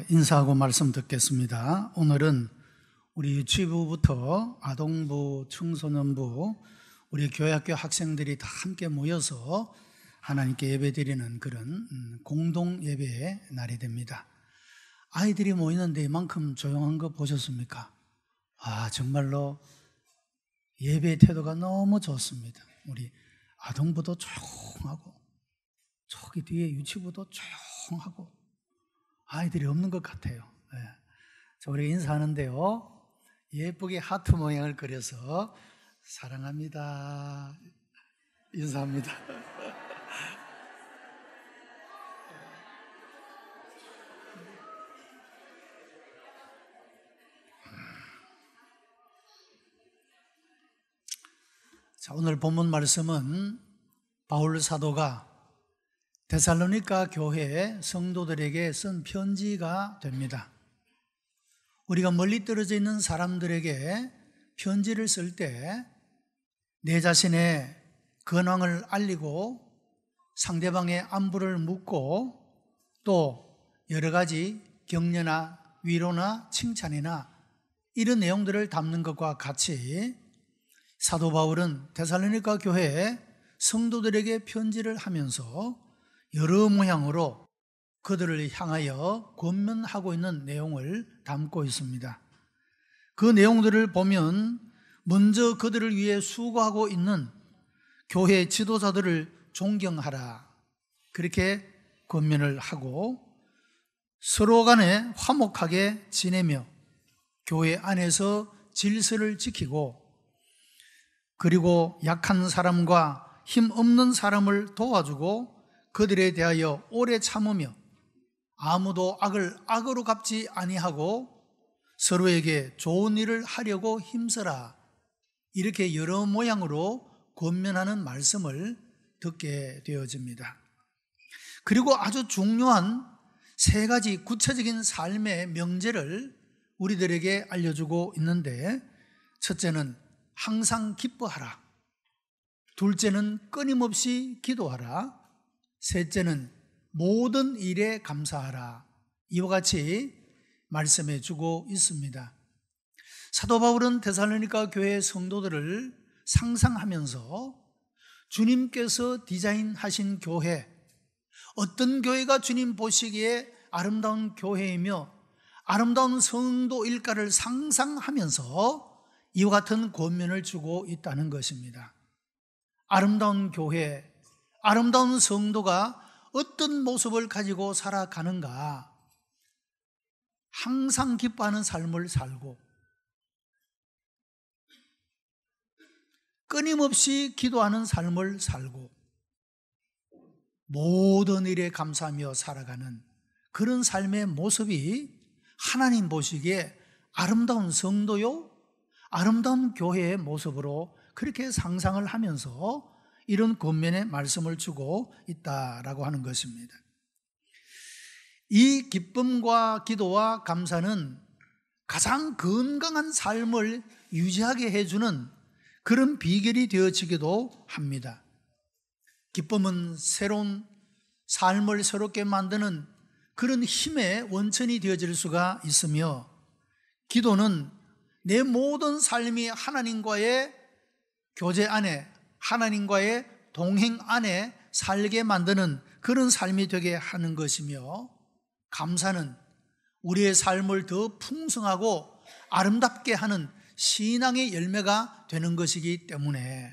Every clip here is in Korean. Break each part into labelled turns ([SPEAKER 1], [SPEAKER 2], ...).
[SPEAKER 1] 인사하고 말씀 듣겠습니다. 오늘은 우리 유치부부터 아동부, 청소년부, 우리 교회학교 학생들이 다 함께 모여서 하나님께 예배드리는 그런 공동 예배의 날이 됩니다. 아이들이 모이는데 이만큼 조용한 거 보셨습니까? 정말로 예배 태도가 너무 좋습니다. 우리 아동부도 조용하고 저기 뒤에 유치부도 조용하고 아이들이 없는 것 같아요. 우리 인사하는데요, 예쁘게 하트 모양을 그려서 사랑합니다 인사합니다. 자, 오늘 본문 말씀은 바울 사도가 데살로니가 교회 성도들에게 쓴 편지가 됩니다. 우리가 멀리 떨어져 있는 사람들에게 편지를 쓸 때 내 자신의 근황을 알리고 상대방의 안부를 묻고 또 여러 가지 격려나 위로나 칭찬이나 이런 내용들을 담는 것과 같이 사도 바울은 데살로니가 교회 성도들에게 편지를 하면서 여러 모양으로 그들을 향하여 권면하고 있는 내용을 담고 있습니다. 그 내용들을 보면 먼저 그들을 위해 수고하고 있는 교회 지도자들을 존경하라, 그렇게 권면을 하고 서로 간에 화목하게 지내며 교회 안에서 질서를 지키고 그리고 약한 사람과 힘없는 사람을 도와주고 그들에 대하여 오래 참으며 아무도 악을 악으로 갚지 아니하고 서로에게 좋은 일을 하려고 힘써라, 이렇게 여러 모양으로 권면하는 말씀을 듣게 되어집니다. 그리고 아주 중요한 세 가지 구체적인 삶의 명제를 우리들에게 알려주고 있는데, 첫째는 항상 기뻐하라, 둘째는 끊임없이 기도하라, 셋째는 모든 일에 감사하라, 이와 같이 말씀해 주고 있습니다. 사도 바울은 데살로니가 교회 성도들을 상상하면서 주님께서 디자인하신 교회, 어떤 교회가 주님 보시기에 아름다운 교회이며 아름다운 성도일까를 상상하면서 이와 같은 권면을 주고 있다는 것입니다. 아름다운 교회, 아름다운 성도가 어떤 모습을 가지고 살아가는가? 항상 기뻐하는 삶을 살고 끊임없이 기도하는 삶을 살고 모든 일에 감사하며 살아가는 그런 삶의 모습이 하나님 보시기에 아름다운 성도요, 아름다운 교회의 모습으로 그렇게 상상을 하면서 이런 권면의 말씀을 주고 있다라고 하는 것입니다. 이 기쁨과 기도와 감사는 가장 건강한 삶을 유지하게 해주는 그런 비결이 되어지기도 합니다. 기쁨은 새로운 삶을 새롭게 만드는 그런 힘의 원천이 되어질 수가 있으며, 기도는 내 모든 삶이 하나님과의 교제 안에, 하나님과의 동행 안에 살게 만드는 그런 삶이 되게 하는 것이며, 감사는 우리의 삶을 더 풍성하고 아름답게 하는 신앙의 열매가 되는 것이기 때문에,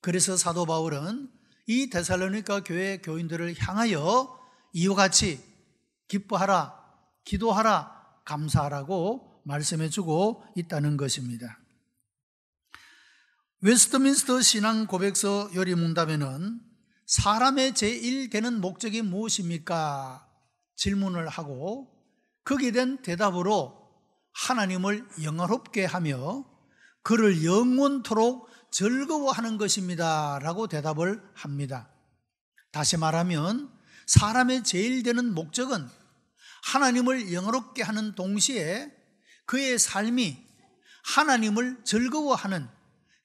[SPEAKER 1] 그래서 사도 바울은 이 데살로니가 교회 교인들을 향하여 이와 같이 기뻐하라, 기도하라, 감사하라고 말씀해 주고 있다는 것입니다. 웨스트민스터 신앙 고백서 요리문답에는 사람의 제1되는 목적이 무엇입니까? 질문을 하고 거기에 대한 대답으로 하나님을 영화롭게 하며 그를 영원토록 즐거워하는 것입니다 라고 대답을 합니다. 다시 말하면 사람의 제일 되는 목적은 하나님을 영화롭게 하는 동시에 그의 삶이 하나님을 즐거워하는,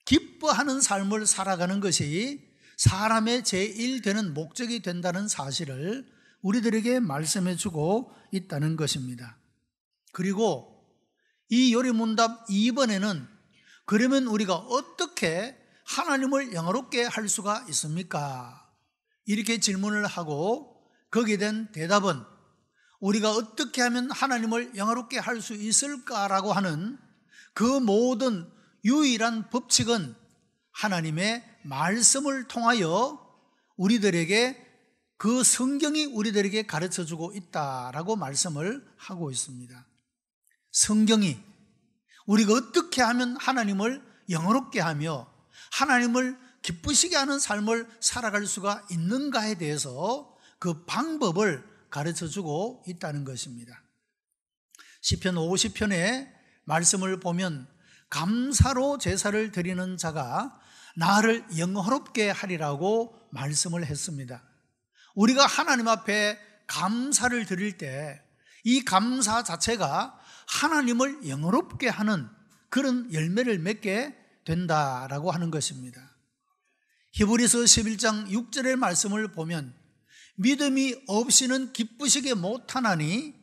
[SPEAKER 1] 기뻐하는 삶을 살아가는 것이 사람의 제일 되는 목적이 된다는 사실을 우리들에게 말씀해 주고 있다는 것입니다. 그리고 이 요리문답 2번에는 그러면 우리가 어떻게 하나님을 영화롭게 할 수가 있습니까? 이렇게 질문을 하고 거기에 대한 대답은 우리가 어떻게 하면 하나님을 영화롭게 할 수 있을까라고 하는 그 모든 유일한 법칙은 하나님의 말씀을 통하여 우리들에게 그 성경이 우리들에게 가르쳐주고 있다라고 말씀을 하고 있습니다. 성경이 우리가 어떻게 하면 하나님을 영화롭게 하며 하나님을 기쁘시게 하는 삶을 살아갈 수가 있는가에 대해서 그 방법을 가르쳐주고 있다는 것입니다. 시편 50편의 말씀을 보면 감사로 제사를 드리는 자가 나를 영화롭게 하리라고 말씀을 했습니다. 우리가 하나님 앞에 감사를 드릴 때 이 감사 자체가 하나님을 영화롭게 하는 그런 열매를 맺게 된다라고 하는 것입니다. 히브리서 11장 6절의 말씀을 보면 믿음이 없이는 기쁘시게 못하나니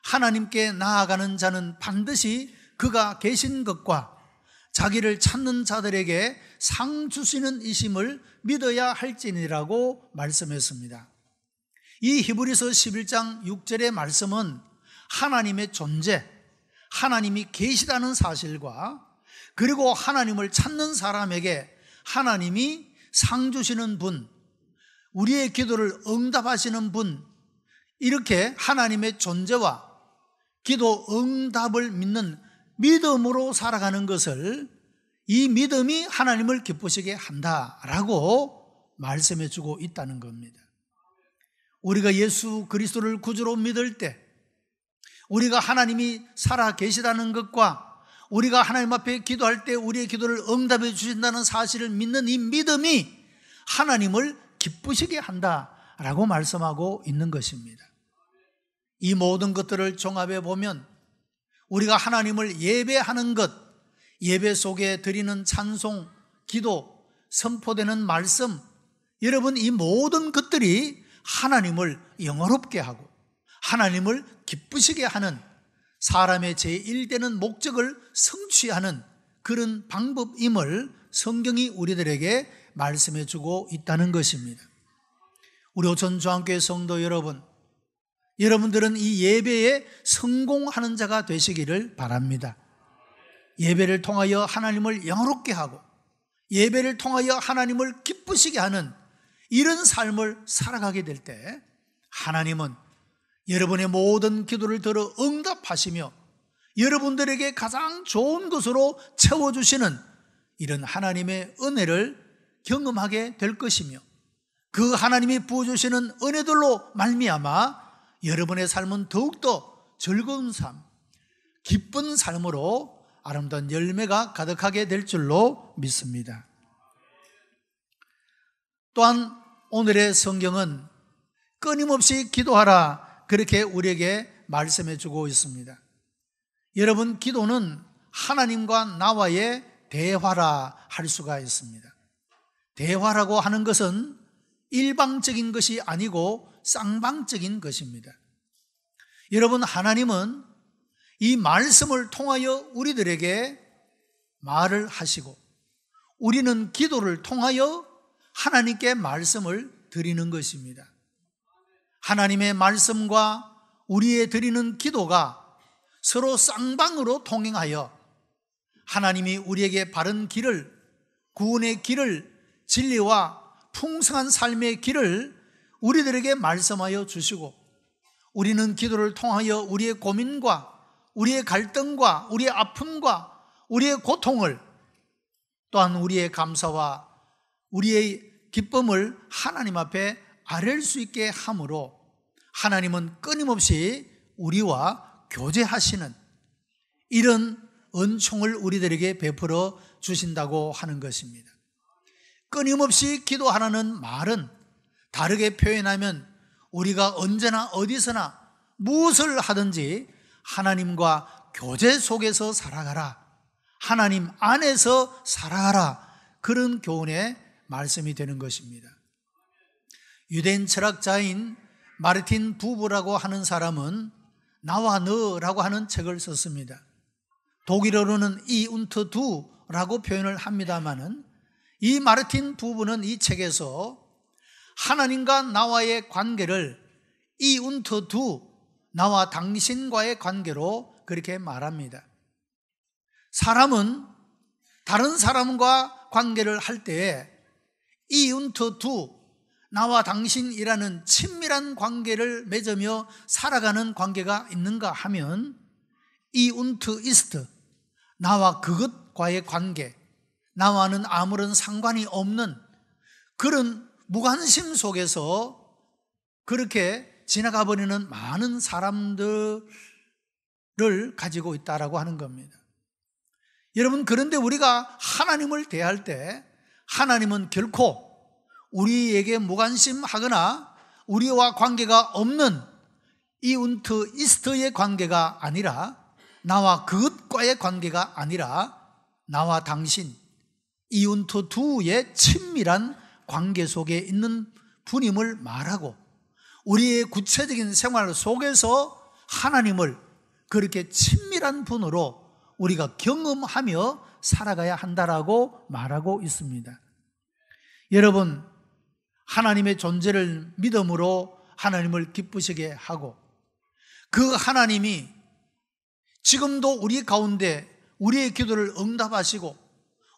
[SPEAKER 1] 하나님께 나아가는 자는 반드시 그가 계신 것과 자기를 찾는 자들에게 상 주시는 이심을 믿어야 할지니라고 말씀했습니다. 이 히브리서 11장 6절의 말씀은 하나님의 존재, 하나님이 계시다는 사실과 그리고 하나님을 찾는 사람에게 하나님이 상 주시는 분, 우리의 기도를 응답하시는 분, 이렇게 하나님의 존재와 기도 응답을 믿는 믿음으로 살아가는 것을 이 믿음이 하나님을 기쁘시게 한다라고 말씀해 주고 있다는 겁니다. 우리가 예수 그리스도를 구주로 믿을 때 우리가 하나님이 살아 계시다는 것과 우리가 하나님 앞에 기도할 때 우리의 기도를 응답해 주신다는 사실을 믿는 이 믿음이 하나님을 기쁘시게 한다라고 말씀하고 있는 것입니다. 이 모든 것들을 종합해 보면 우리가 하나님을 예배하는 것, 예배 속에 드리는 찬송, 기도, 선포되는 말씀, 여러분 이 모든 것들이 하나님을 영화롭게 하고 하나님을 기쁘시게 하는 사람의 제1되는 목적을 성취하는 그런 방법임을 성경이 우리들에게 말씀해 주고 있다는 것입니다. 우리 오천중앙교회 성도 여러분, 여러분들은 이 예배에 성공하는 자가 되시기를 바랍니다. 예배를 통하여 하나님을 영화롭게 하고 예배를 통하여 하나님을 기쁘시게 하는 이런 삶을 살아가게 될 때 하나님은 여러분의 모든 기도를 들어 응답하시며 여러분들에게 가장 좋은 것으로 채워주시는 이런 하나님의 은혜를 경험하게 될 것이며 그 하나님이 부어주시는 은혜들로 말미암아 여러분의 삶은 더욱더 즐거운 삶, 기쁜 삶으로 아름다운 열매가 가득하게 될 줄로 믿습니다. 또한 오늘의 성경은 끊임없이 기도하라 그렇게 우리에게 말씀해 주고 있습니다. 여러분, 기도는 하나님과 나와의 대화라 할 수가 있습니다. 대화라고 하는 것은 일방적인 것이 아니고 쌍방적인 것입니다. 여러분, 하나님은 이 말씀을 통하여 우리들에게 말을 하시고 우리는 기도를 통하여 하나님께 말씀을 드리는 것입니다. 하나님의 말씀과 우리의 드리는 기도가 서로 쌍방으로 통행하여 하나님이 우리에게 바른 길을, 구원의 길을, 진리와 풍성한 삶의 길을 우리들에게 말씀하여 주시고 우리는 기도를 통하여 우리의 고민과 우리의 갈등과 우리의 아픔과 우리의 고통을 또한 우리의 감사와 우리의 기쁨을 하나님 앞에 아뢰일 수 있게 함으로 하나님은 끊임없이 우리와 교제하시는 이런 은총을 우리들에게 베풀어 주신다고 하는 것입니다. 끊임없이 기도하라는 말은 다르게 표현하면 우리가 언제나 어디서나 무엇을 하든지 하나님과 교제 속에서 살아가라, 하나님 안에서 살아가라, 그런 교훈의 말씀이 되는 것입니다. 유대인 철학자인 마르틴 부부라고 하는 사람은 나와 너라고 하는 책을 썼습니다. 독일어로는 이 운트 두라고 표현을 합니다마는 이 마르틴 부부는 이 책에서 하나님과 나와의 관계를 이 운트 두, 나와 당신과의 관계로 그렇게 말합니다. 사람은 다른 사람과 관계를 할 때에 이 운트 두, 나와 당신이라는 친밀한 관계를 맺으며 살아가는 관계가 있는가 하면 이 운트 이스트, 나와 그것과의 관계, 나와는 아무런 상관이 없는 그런 무관심 속에서 그렇게 지나가 버리는 많은 사람들을 가지고 있다라고 하는 겁니다. 여러분, 그런데 우리가 하나님을 대할 때 하나님은 결코 우리에게 무관심하거나 우리와 관계가 없는 이 운트 이스트의 관계가 아니라, 나와 그것과의 관계가 아니라 나와 당신, 이 운트 두의 친밀한 관계 속에 있는 분임을 말하고, 우리의 구체적인 생활 속에서 하나님을 그렇게 친밀한 분으로 우리가 경험하며 살아가야 한다라고 말하고 있습니다. 여러분, 하나님의 존재를 믿음으로 하나님을 기쁘시게 하고, 그 하나님이 지금도 우리 가운데 우리의 기도를 응답하시고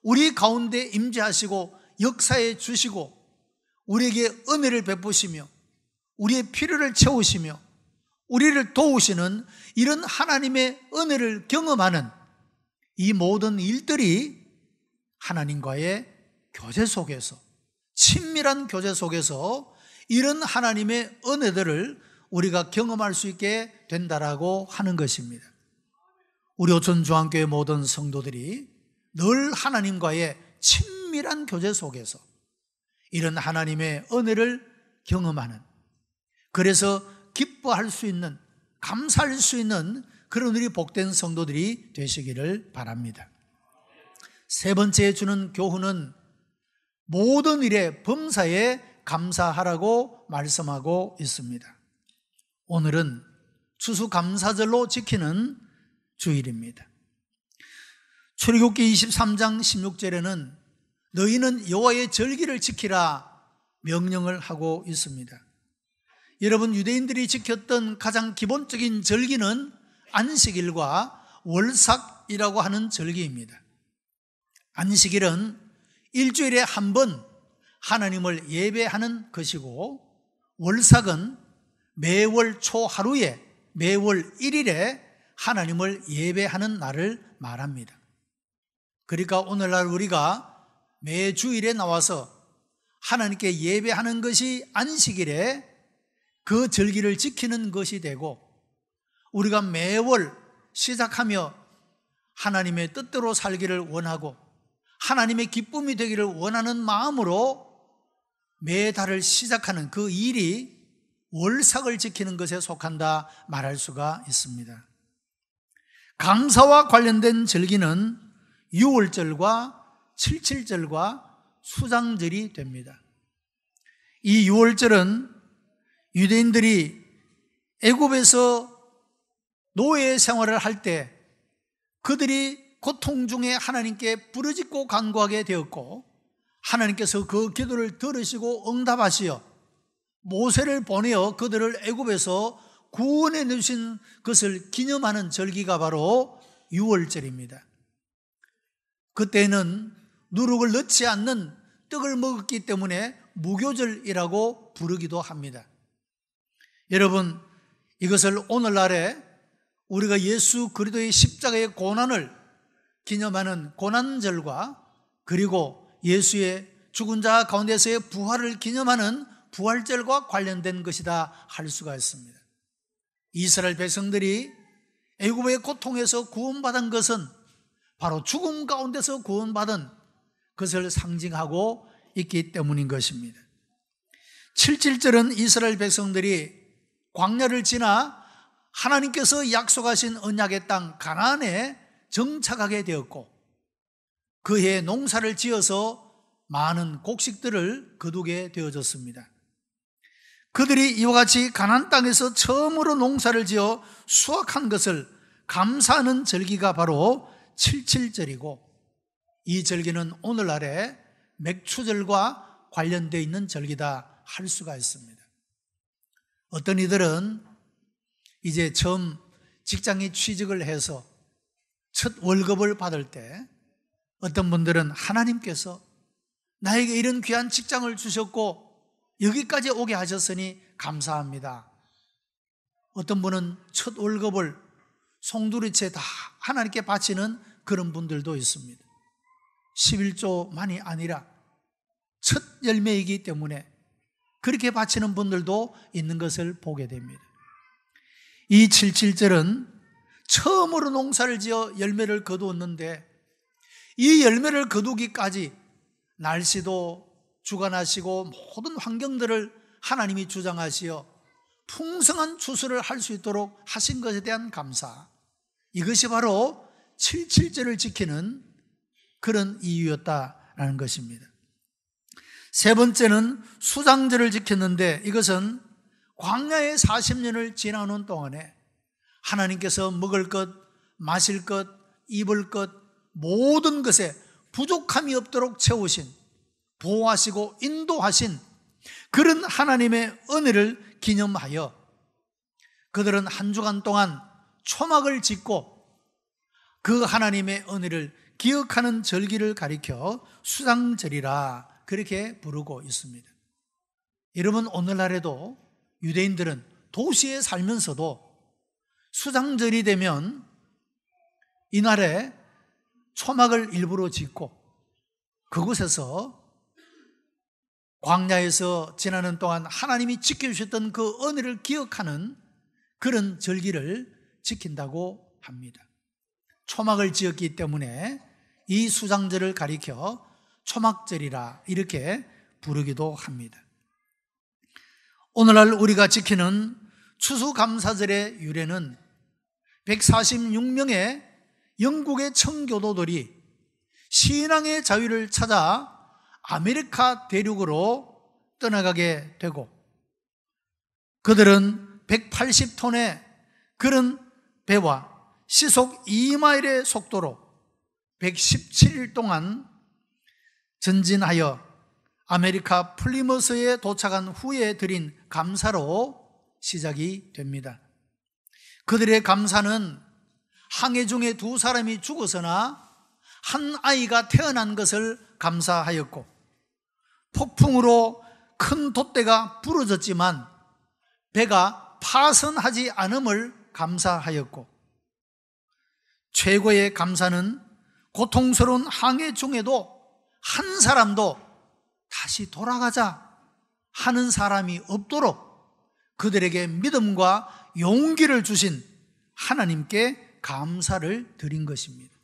[SPEAKER 1] 우리 가운데 임재하시고 역사해 주시고 우리에게 은혜를 베푸시며 우리의 필요를 채우시며 우리를 도우시는 이런 하나님의 은혜를 경험하는 이 모든 일들이 하나님과의 교제 속에서, 친밀한 교제 속에서 이런 하나님의 은혜들을 우리가 경험할 수 있게 된다라고 하는 것입니다. 우리 오천중앙교회 모든 성도들이 늘 하나님과의 친밀한 교제 속에서 이런 하나님의 은혜를 경험하는, 그래서 기뻐할 수 있는, 감사할 수 있는 그런 우리 복된 성도들이 되시기를 바랍니다. 세 번째 주는 교훈은 모든 일에 범사에 감사하라고 말씀하고 있습니다. 오늘은 추수감사절로 지키는 주일입니다. 출애굽기 23장 16절에는 너희는 여호와의 절기를 지키라 명령을 하고 있습니다. 여러분, 유대인들이 지켰던 가장 기본적인 절기는 안식일과 월삭이라고 하는 절기입니다. 안식일은 일주일에 한 번 하나님을 예배하는 것이고, 월삭은 매월 초하루에, 매월 1일에 하나님을 예배하는 날을 말합니다. 그러니까 오늘날 우리가 매주일에 나와서 하나님께 예배하는 것이 안식일에 그 절기를 지키는 것이 되고, 우리가 매월 시작하며 하나님의 뜻대로 살기를 원하고 하나님의 기쁨이 되기를 원하는 마음으로 매달을 시작하는 그 일이 월삭을 지키는 것에 속한다 말할 수가 있습니다. 감사와 관련된 절기는 유월절과 칠칠절과 수장절이 됩니다. 이 유월절은 유대인들이 애굽에서 노예 생활을 할 때 그들이 고통 중에 하나님께 부르짖고 간구하게 되었고, 하나님께서 그 기도를 들으시고 응답하시어 모세를 보내어 그들을 애굽에서 구원해 주신 것을 기념하는 절기가 바로 유월절입니다. 그때는 누룩을 넣지 않는 떡을 먹었기 때문에 무교절이라고 부르기도 합니다. 여러분, 이것을 오늘날에 우리가 예수 그리스도의 십자가의 고난을 기념하는 고난절과, 그리고 예수의 죽은 자 가운데서의 부활을 기념하는 부활절과 관련된 것이다 할 수가 있습니다. 이스라엘 백성들이 애굽의 고통에서 구원받은 것은 바로 죽음 가운데서 구원받은 것을 상징하고 있기 때문인 것입니다. 칠칠절은 이스라엘 백성들이 광야를 지나 하나님께서 약속하신 언약의 땅 가나안에 정착하게 되었고, 그 해에 농사를 지어서 많은 곡식들을 거두게 되어졌습니다. 그들이 이와 같이 가나안 땅에서 처음으로 농사를 지어 수확한 것을 감사하는 절기가 바로 칠칠절이고, 이 절기는 오늘날의 맥추절과 관련되어 있는 절기다 할 수가 있습니다. 어떤 이들은 이제 처음 직장에 취직을 해서 첫 월급을 받을 때, 어떤 분들은 하나님께서 나에게 이런 귀한 직장을 주셨고 여기까지 오게 하셨으니 감사합니다. 어떤 분은 첫 월급을 송두리째 다 하나님께 바치는 그런 분들도 있습니다. 11조만이 아니라 첫 열매이기 때문에 그렇게 바치는 분들도 있는 것을 보게 됩니다. 이 칠칠절은 처음으로 농사를 지어 열매를 거두었는데, 이 열매를 거두기까지 날씨도 주관하시고 모든 환경들을 하나님이 주장하시어 풍성한 추수를 할 수 있도록 하신 것에 대한 감사, 이것이 바로 칠칠절을 지키는 그런 이유였다라는 것입니다. 세 번째는 수장절을 지켰는데, 이것은 광야의 40년을 지나는 동안에 하나님께서 먹을 것, 마실 것, 입을 것 모든 것에 부족함이 없도록 채우신, 보호하시고 인도하신 그런 하나님의 은혜를 기념하여 그들은 한 주간 동안 초막을 짓고 그 하나님의 은혜를 기억하는 절기를 가리켜 수장절이라 그렇게 부르고 있습니다. 여러분, 오늘날에도 유대인들은 도시에 살면서도 수장절이 되면 이날에 초막을 일부러 짓고 그곳에서 광야에서 지나는 동안 하나님이 지켜주셨던 그 은혜를 기억하는 그런 절기를 지킨다고 합니다. 초막을 지었기 때문에 이 수장절을 가리켜 초막절이라 이렇게 부르기도 합니다. 오늘날 우리가 지키는 추수감사절의 유래는 146명의 영국의 청교도들이 신앙의 자유를 찾아 아메리카 대륙으로 떠나가게 되고, 그들은 180톤의 그런 배와 시속 2마일의 속도로 117일 동안 전진하여 아메리카 플리머스에 도착한 후에 드린 감사로 시작이 됩니다. 그들의 감사는 항해 중에 두 사람이 죽어서나 한 아이가 태어난 것을 감사하였고, 폭풍으로 큰 돛대가 부러졌지만 배가 파손하지 않음을 감사하였고, 최고의 감사는 고통스러운 항해 중에도 한 사람도 다시 돌아가자 하는 사람이 없도록 그들에게 믿음과 용기를 주신 하나님께 감사를 드린 것입니다.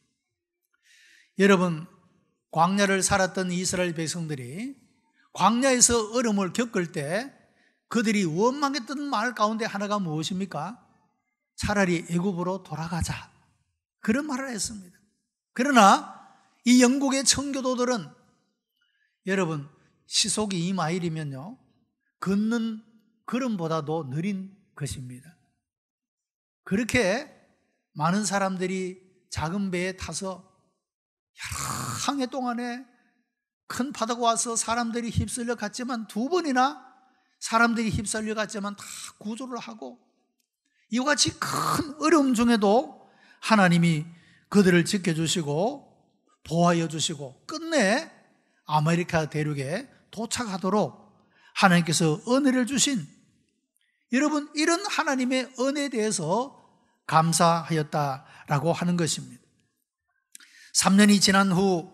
[SPEAKER 1] 여러분, 광야를 살았던 이스라엘 백성들이 광야에서 어려움을 겪을 때 그들이 원망했던 말 가운데 하나가 무엇입니까? 차라리 애굽으로 돌아가자, 그런 말을 했습니다. 그러나 이 영국의 청교도들은 여러분, 시속이 2마일이면요 걷는 걸음보다도 느린 것입니다. 그렇게 많은 사람들이 작은 배에 타서 여러 항해 동안에 큰 파도가 와서 사람들이 휩쓸려 갔지만, 두 번이나 사람들이 휩쓸려 갔지만 다 구조를 하고, 이와 같이 큰 어려움 중에도 하나님이 그들을 지켜주시고 보호하여 주시고 끝내 아메리카 대륙에 도착하도록 하나님께서 은혜를 주신, 여러분, 이런 하나님의 은혜에 대해서 감사하였다라고 하는 것입니다. 3년이 지난 후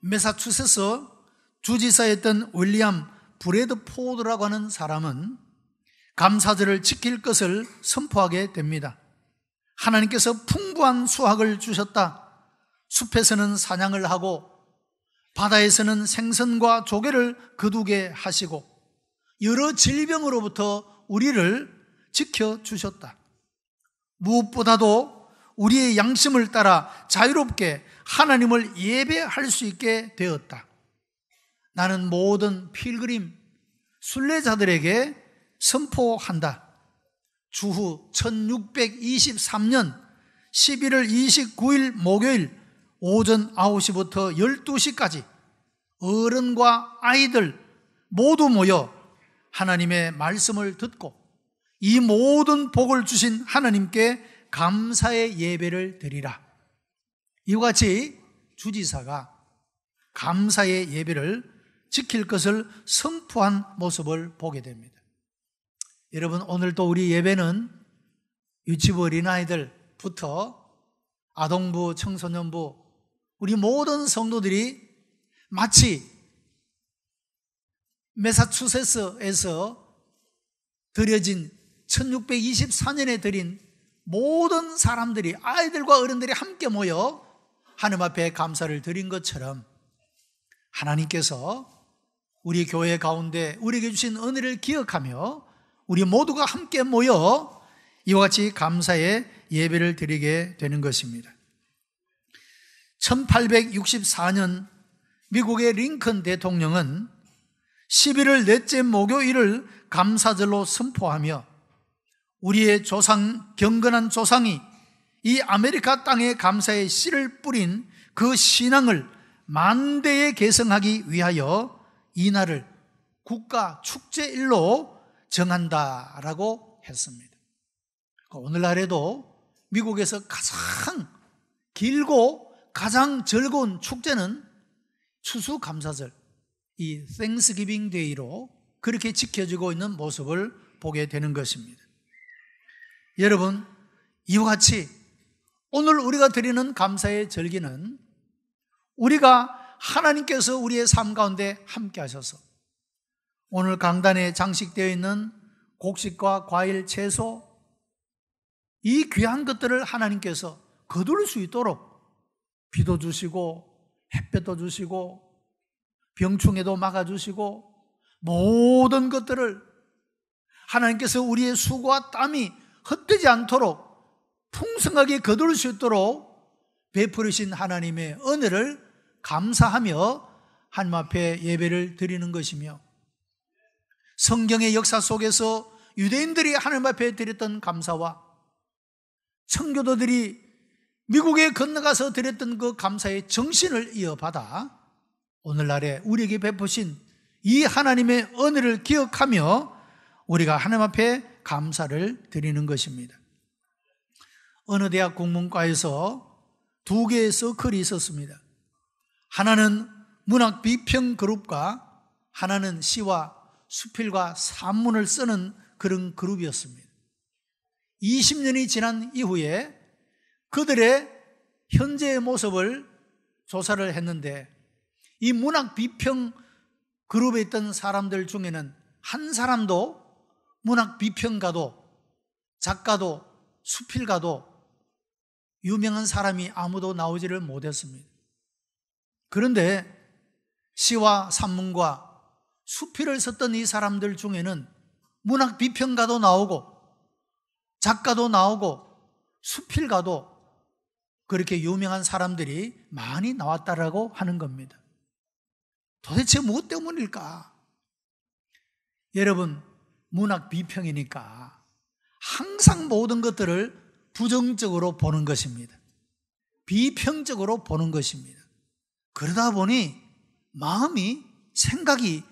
[SPEAKER 1] 매사추세츠 주지사였던 윌리엄 브래드포드라고 하는 사람은 감사절을 지킬 것을 선포하게 됩니다. 하나님께서 풍부한 수확을 주셨다. 숲에서는 사냥을 하고 바다에서는 생선과 조개를 거두게 하시고 여러 질병으로부터 우리를 지켜주셨다. 무엇보다도 우리의 양심을 따라 자유롭게 하나님을 예배할 수 있게 되었다. 나는 모든 필그림 순례자들에게 선포한다. 주후 1623년 11월 29일 목요일 오전 9시부터 12시까지 어른과 아이들 모두 모여 하나님의 말씀을 듣고 이 모든 복을 주신 하나님께 감사의 예배를 드리라. 이와 같이 주지사가 감사의 예배를 지킬 것을 선포한 모습을 보게 됩니다. 여러분, 오늘도 우리 예배는 유치부 어린아이들부터 아동부, 청소년부, 우리 모든 성도들이 마치 매사추세츠에서 드려진 1624년에 드린 모든 사람들이, 아이들과 어른들이 함께 모여 하나님 앞에 감사를 드린 것처럼 하나님께서 우리 교회 가운데 우리에게 주신 은혜를 기억하며 우리 모두가 함께 모여 이와 같이 감사의 예배를 드리게 되는 것입니다. 1864년 미국의 링컨 대통령은 11월 넷째 목요일을 감사절로 선포하며 우리의 조상, 경건한 조상이 이 아메리카 땅에 감사의 씨를 뿌린 그 신앙을 만대에 계승하기 위하여 이 날을 국가 축제일로 정한다라고 했습니다. 오늘날에도 미국에서 가장 길고 가장 즐거운 축제는 추수감사절, 이 Thanksgiving Day로 그렇게 지켜지고 있는 모습을 보게 되는 것입니다. 여러분, 이와 같이 오늘 우리가 드리는 감사의 절기는 우리가 하나님께서 우리의 삶 가운데 함께 하셔서 오늘 강단에 장식되어 있는 곡식과 과일, 채소, 이 귀한 것들을 하나님께서 거둘 수 있도록 비도 주시고 햇볕도 주시고 병충해도 막아주시고 모든 것들을 하나님께서 우리의 수고와 땀이 헛되지 않도록 풍성하게 거둘 수 있도록 베푸르신 하나님의 은혜를 감사하며 하나님 앞에 예배를 드리는 것이며, 성경의 역사 속에서 유대인들이 하나님 앞에 드렸던 감사와 청교도들이 미국에 건너가서 드렸던 그 감사의 정신을 이어받아 오늘날에 우리에게 베푸신 이 하나님의 은혜를 기억하며 우리가 하나님 앞에 감사를 드리는 것입니다. 어느 대학 국문과에서 두 개의 서클이 있었습니다. 하나는 문학 비평 그룹과 하나는 시와 수필과 산문을 쓰는 그런 그룹이었습니다. 20년이 지난 이후에 그들의 현재의 모습을 조사를 했는데 이 문학 비평 그룹에 있던 사람들 중에는 한 사람도 문학 비평가도 작가도 수필가도 유명한 사람이 아무도 나오지를 못했습니다. 그런데 시와 산문과 수필을 썼던 이 사람들 중에는 문학 비평가도 나오고 작가도 나오고 수필가도 그렇게 유명한 사람들이 많이 나왔다라고 하는 겁니다. 도대체 무엇 때문일까? 여러분, 문학 비평이니까 항상 모든 것들을 부정적으로 보는 것입니다. 비평적으로 보는 것입니다. 그러다 보니 마음이, 생각이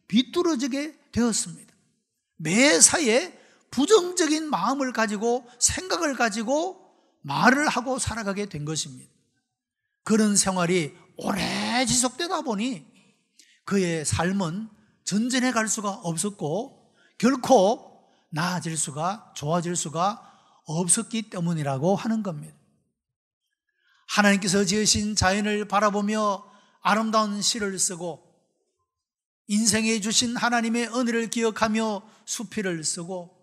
[SPEAKER 1] 비뚤어지게 되었습니다. 매사에 부정적인 마음을 가지고 생각을 가지고 말을 하고 살아가게 된 것입니다. 그런 생활이 오래 지속되다 보니 그의 삶은 전진해 갈 수가 없었고 결코 나아질 수가, 좋아질 수가 없었기 때문이라고 하는 겁니다. 하나님께서 지으신 자연을 바라보며 아름다운 시를 쓰고 인생에 주신 하나님의 은혜를 기억하며 수필을 쓰고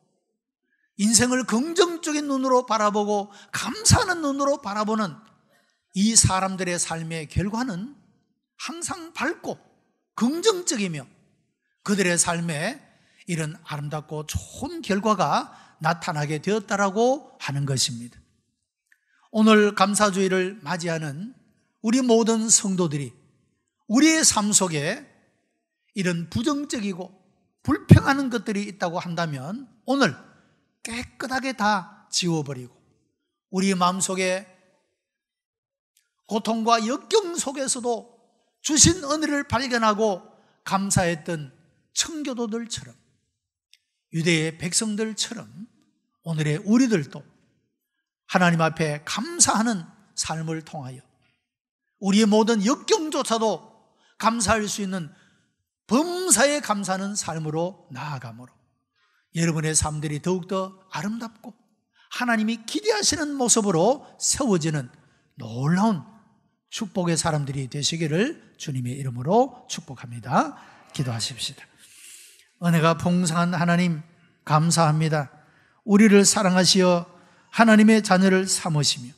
[SPEAKER 1] 인생을 긍정적인 눈으로 바라보고 감사하는 눈으로 바라보는 이 사람들의 삶의 결과는 항상 밝고 긍정적이며 그들의 삶에 이런 아름답고 좋은 결과가 나타나게 되었다라고 하는 것입니다. 오늘 감사주의를 맞이하는 우리 모든 성도들이 우리의 삶 속에 이런 부정적이고 불평하는 것들이 있다고 한다면 오늘 깨끗하게 다 지워버리고 우리 마음속에 고통과 역경 속에서도 주신 은혜를 발견하고 감사했던 청교도들처럼, 유대의 백성들처럼 오늘의 우리들도 하나님 앞에 감사하는 삶을 통하여 우리의 모든 역경조차도 감사할 수 있는 범사에 감사하는 삶으로 나아가므로 여러분의 삶들이 더욱더 아름답고 하나님이 기대하시는 모습으로 세워지는 놀라운 축복의 사람들이 되시기를 주님의 이름으로 축복합니다. 기도하십시다. 은혜가 풍성한 하나님 감사합니다. 우리를 사랑하시어 하나님의 자녀를 삼으시며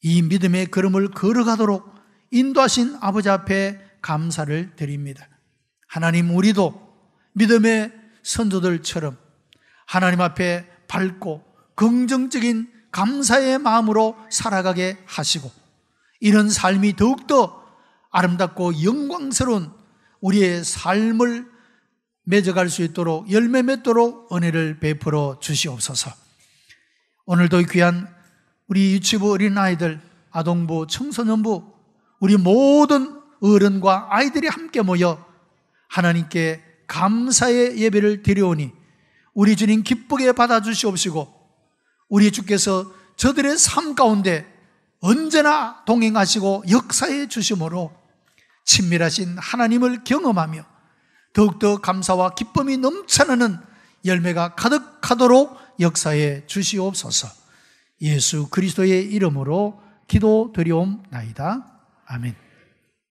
[SPEAKER 1] 이 믿음의 걸음을 걸어가도록 인도하신 아버지 앞에 감사를 드립니다. 하나님, 우리도 믿음의 선조들처럼 하나님 앞에 밝고 긍정적인 감사의 마음으로 살아가게 하시고 이런 삶이 더욱더 아름답고 영광스러운 우리의 삶을 맺어갈 수 있도록 열매 맺도록 은혜를 베풀어 주시옵소서. 오늘도 귀한 우리 유치부 어린아이들, 아동부, 청소년부, 우리 모든 어른과 아이들이 함께 모여 하나님께 감사의 예배를 드려오니 우리 주님 기쁘게 받아주시옵시고 우리 주께서 저들의 삶 가운데 언제나 동행하시고 역사해 주심으로 친밀하신 하나님을 경험하며 더욱더 감사와 기쁨이 넘쳐나는 열매가 가득하도록 역사해 주시옵소서. 예수 그리스도의 이름으로 기도드리옵나이다. 아멘.